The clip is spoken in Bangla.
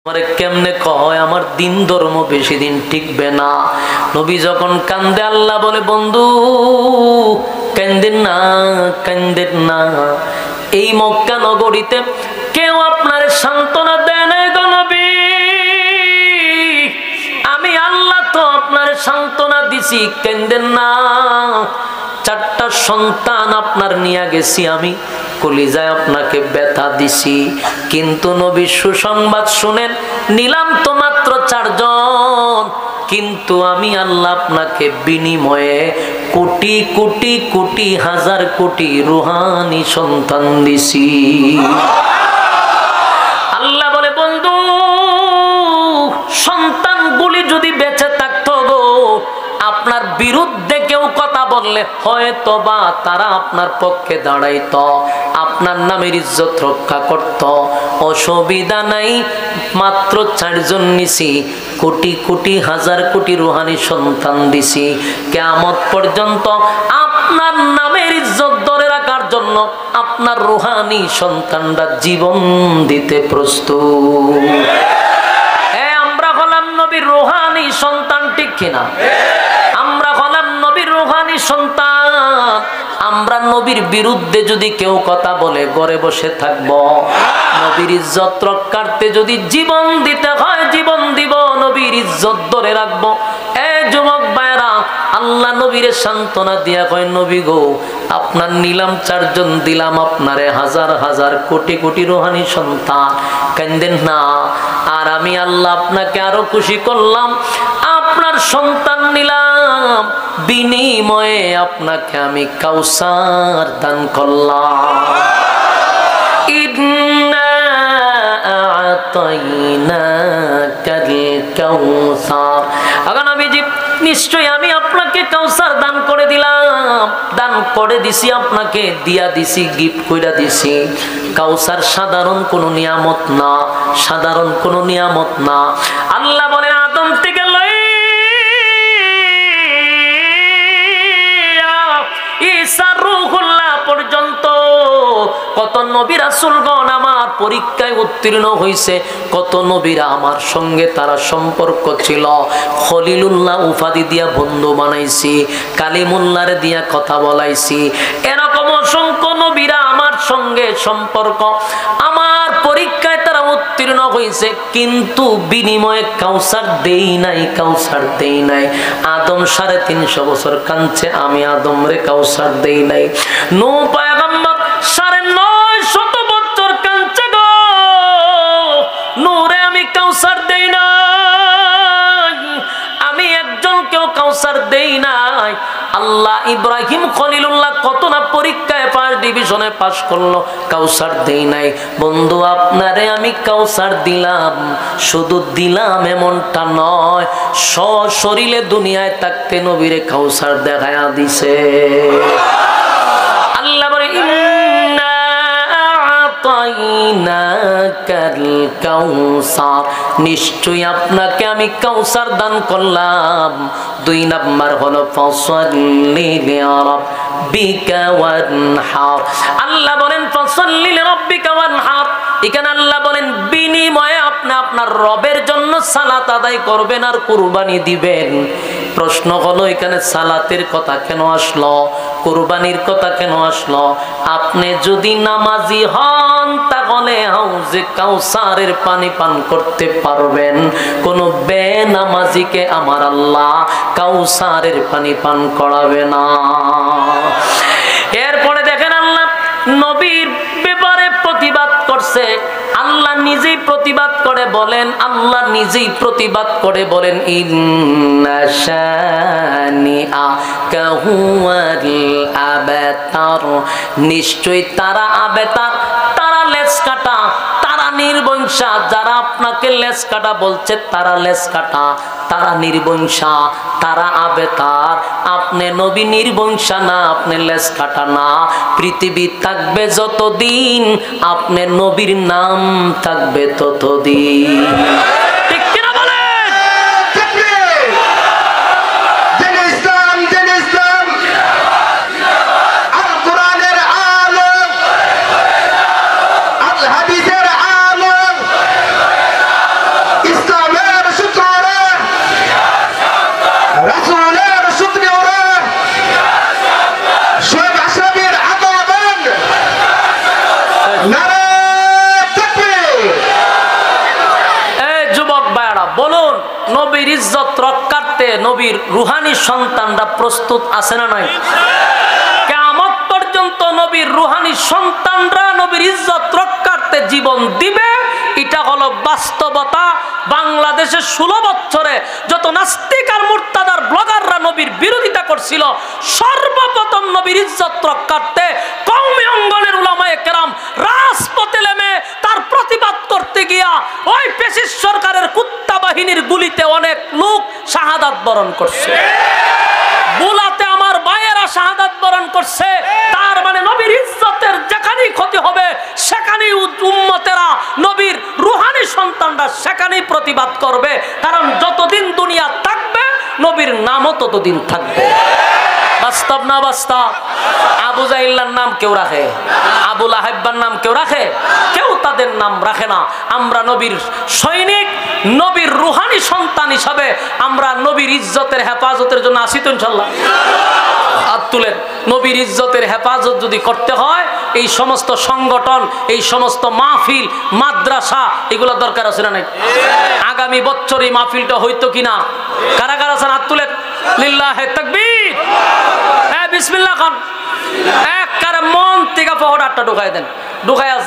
আমারে কেমনে কয় আমার দিন ধর্ম বেশি দিন টিকবে না। নবী যখন কান্দে আল্লাহ বলে বন্ধু কান্দেন না, কান্দেন না। এই মক্কা নগরীতে কেউ আপনার সান্ত্বনা দেয় নাই গো নবী, আমি আল্লাহ তো আপনার সান্ত্বনা দিছি, কান্দেন না। 4টা সন্তান আপনার নিয়ে গেছি আমি, কলিজায় আপনাকে ব্যথা দিছি, কিন্তু নবী সুসংবাদ শুনেন, নিলাম তো মাত্র 4 জন, কিন্তু আমি আল্লাহ আপনাকে বিনিময়ে কোটি কোটি কোটি হাজার কোটি রুহানি সন্তান দিছি। আল্লাহ বলে বন্ধু সন্তানগুলি যদি বেঁচে থাকতো গো, আপনার বিরুদ্ধে কেউ কথা বললে হয়তো বা তারা আপনার পক্ষে দাঁড়াইতো, আপনার নামের ইজ্জত রক্ষা করত। অসুবিধা নাই, মাত্র 4 জন নিছি, কোটি কোটি হাজার কোটি রুহানি সন্তান দিছি। কিয়ামত পর্যন্ত আপনার নামের ইজ্জত ধরে রাখার জন্য আপনার রুহানি সন্তানরা জীবন দিতে প্রস্তুত। আমরা হলাম নবীর রুহানি সন্তান, ঠিক কিনা? আমরা হলাম নবীর রুহানি সন্তান। আমরা নবীর বিরুদ্ধে যদি কেউ কথা বলে ঘরে বসে থাকবো, নবীর ইজ্জত রক্ষার্থে যদি জীবন দিতে হয় জীবন দিব, নবীর ইজ্জত ধরে রাখবো। যুবক ভাইরা, আল্লাহ নবীর সান্ত্বনা দিয়া কয় নবী গো আপনার নিলাম 4 জন, দিলাম আপনারে হাজার হাজার কোটি কোটি রুহানি সন্তান, কান্দেন না। আর আমি আল্লাহ আপনাকে আরো খুশি করলাম, আপনার সন্তান নিলাম, বিনিময়ে আপনাকে আমি কাউসার দান করলাম। ইন্না আ'তাইনাকাল কাউসার, আগে নবীজি নিশ্চয় আমি আপনাকে কাউসার দান করে দিলাম, দান করে দিছি, আপনাকে দিয়া দিছি, গিফট কইরা দিছি। কাউসার সাধারণ কোনো নিয়ামত না, সাধারণ কোনো নিয়ামত না। আল্লাহ বলে আদম থেকে ঈসা রূহুল্লাহ পর্যন্ত কত নবী রাসূলগণ আমার পরীক্ষায় উত্তীর্ণ হইছে, কত নবীরা আমার সঙ্গে তারা সম্পর্ক ছিল। খলিলুল্লাহ উপাধি দিয়া বন্ধু বানাইছি, কালিমুল্লাহরে দিয়া কথা বলাইছি, এরকম অসংখ্য নবীরা আমার সঙ্গে সম্পর্ক, আমার পরীক্ষায় তারা উত্তীর্ণ হইছে, কিন্তু বিনিময়ে কাউসার দেই নাই, কাউসার দেই নাই। আদম 350 বছর কাঁদছে, আমি আদম রে কাউসার দেই নাই। নূহ পয়গম্বর 950 বছর কাঁদছে গো, নূহ রে আমি কাউসার দেই নাই, আমি একজনকেও কাউসার দেই নাই। আল্লাহ ইব্রাহিম খলিলুল্লাহ কত না পরীক্ষায় 1st ডিভিশনে পাস করলো, কাউসার দেই নাই। বন্ধু আপনারে আমি কাউসার দিলাম, শুধু দিলাম এমনটা নয়, সশরীরে দুনিয়ায় থাকতে নবীরে কাউসার দেখায়া দিছে। আল্লাহ বলে ইন্না আ'তাইনাকাল কাউসার, নিশ্চয়ই আপনাকে আমি কাউসার দান করলাম। 2 নাম্বার হলো ফাসাল্লি লিরাব্বিকা ওয়ানহার। আল্লাহ বলেন ফাসাল্লি লিরাব্বিকা ওয়ানহার, এখানে আল্লাহ বলেন বিনিময়ে আপনি আপনার রবের জন্য সালাত আদায় করবেন আর কুরবানি দিবেন। প্রশ্ন হলো এখানে সালাতের কথা কেন আসলো, কুরবানির কথা কেন আসলো? আপনি যদি নামাজি হন তাহলে হাউজে কাউসারের পানি পান করতে পারবেন, কোন বেনামাজিকে আমার আল্লাহ কাউসারের পানি পান করাবে না। এরপরে দেখেন আল্লাহ নবীর ব্যাপারে প্রতিবাদ করছে, আল্লাহ নিজেই প্রতিবাদ করে বলেন, আল্লাহ নিজেই প্রতিবাদ করে বলেন ইন্না শানিআকা হুয়াল আবতার, নিশ্চয়ই তারা আবেতার, তারা লেজ কাটা, তারা নির্বংশা। যারা আপনাকে লেজ কাটা বলছে তারা লেজ কাটা, তারা নির্বংশা, তারা আবেতার। আপনি নবী নির্বংশা না, আপনি লেজ কাটা না। পৃথিবী থাকবে যতদিন আপনি নবীর নাম থাকবে ততদিন। ঠিক কিনা বলেন? আল কোরআনের আলো, আল হাদিসের আলো, বলুন, নবীর ইজ্জত রক্ষার্থে নবীর রুহানি সন্তানরা প্রস্তুত আছে না নাই? কিয়ামত পর্যন্ত নবীর রুহানি সন্তানরা নবীর ইজ্জত রক্ষার্থে জীবন দিবে, এটা হলো বাস্তবতা। বাংলাদেশে 16 বছরে যত নাস্তিক আর মুরতাদার ব্লগাররা নবীর বিরোধিতা করছিল, সর্বপ্রথম নবীর ইজ্জত রক্ষার্থে কওমি অঙ্গনের উলামায়ে কেরাম রাজপথে নেমে তার প্রতিবাদ করতে গিয়া ওই ফ্যাসিস্ট সরকারের কুত্তা বাহিনীর গুলিতে অনেক লোক শাহাদাত বরণ করছে। বুলাতে আমার ভাইয়েরা শাহাদাত বরণ করছে। তার মানে নবীর ইজ্জতের যেখানেই ক্ষতি হবে সেখানেই উম্মতেরা, নবীর রুহানি সন্তানরা সেখানেই প্রতিবাদ করবে। কারণ যতদিন দুনিয়া থাকবে নবীর নামও ততদিন থাকবে। বাস্তব না বাস্তব? আবু জাহিল্লার নাম কেউ রাখে? আবু লাহাবের নাম কেউ রাখে? কেউ তাদের নাম রাখে না। আমরা নবীর সৈনিক, নবীর রুহানি সন্তান হিসাবে আমরা নবীর ইজ্জতের হেফাজতের জন্য আসি তো ইনশাল্লাহ। হাত তুলেন। নবীর ইজ্জতের হেফাজত যদি করতে হয়, এই সমস্ত সংগঠন, এই সমস্ত মাহফিল, মাদ্রাসা, এগুলো দরকার আছে না নাই? আগামী বছর এই মাহফিলটা হইতো কিনা? কারা কারা আছেন হাত তুলেন। লিল্লাহে তাকবীর। হ্যাঁ, বিসমিল্লাহ খান। এক কারে মন থেকে পহড়াটা ঢুকাই দেন, ঢুকাইয়া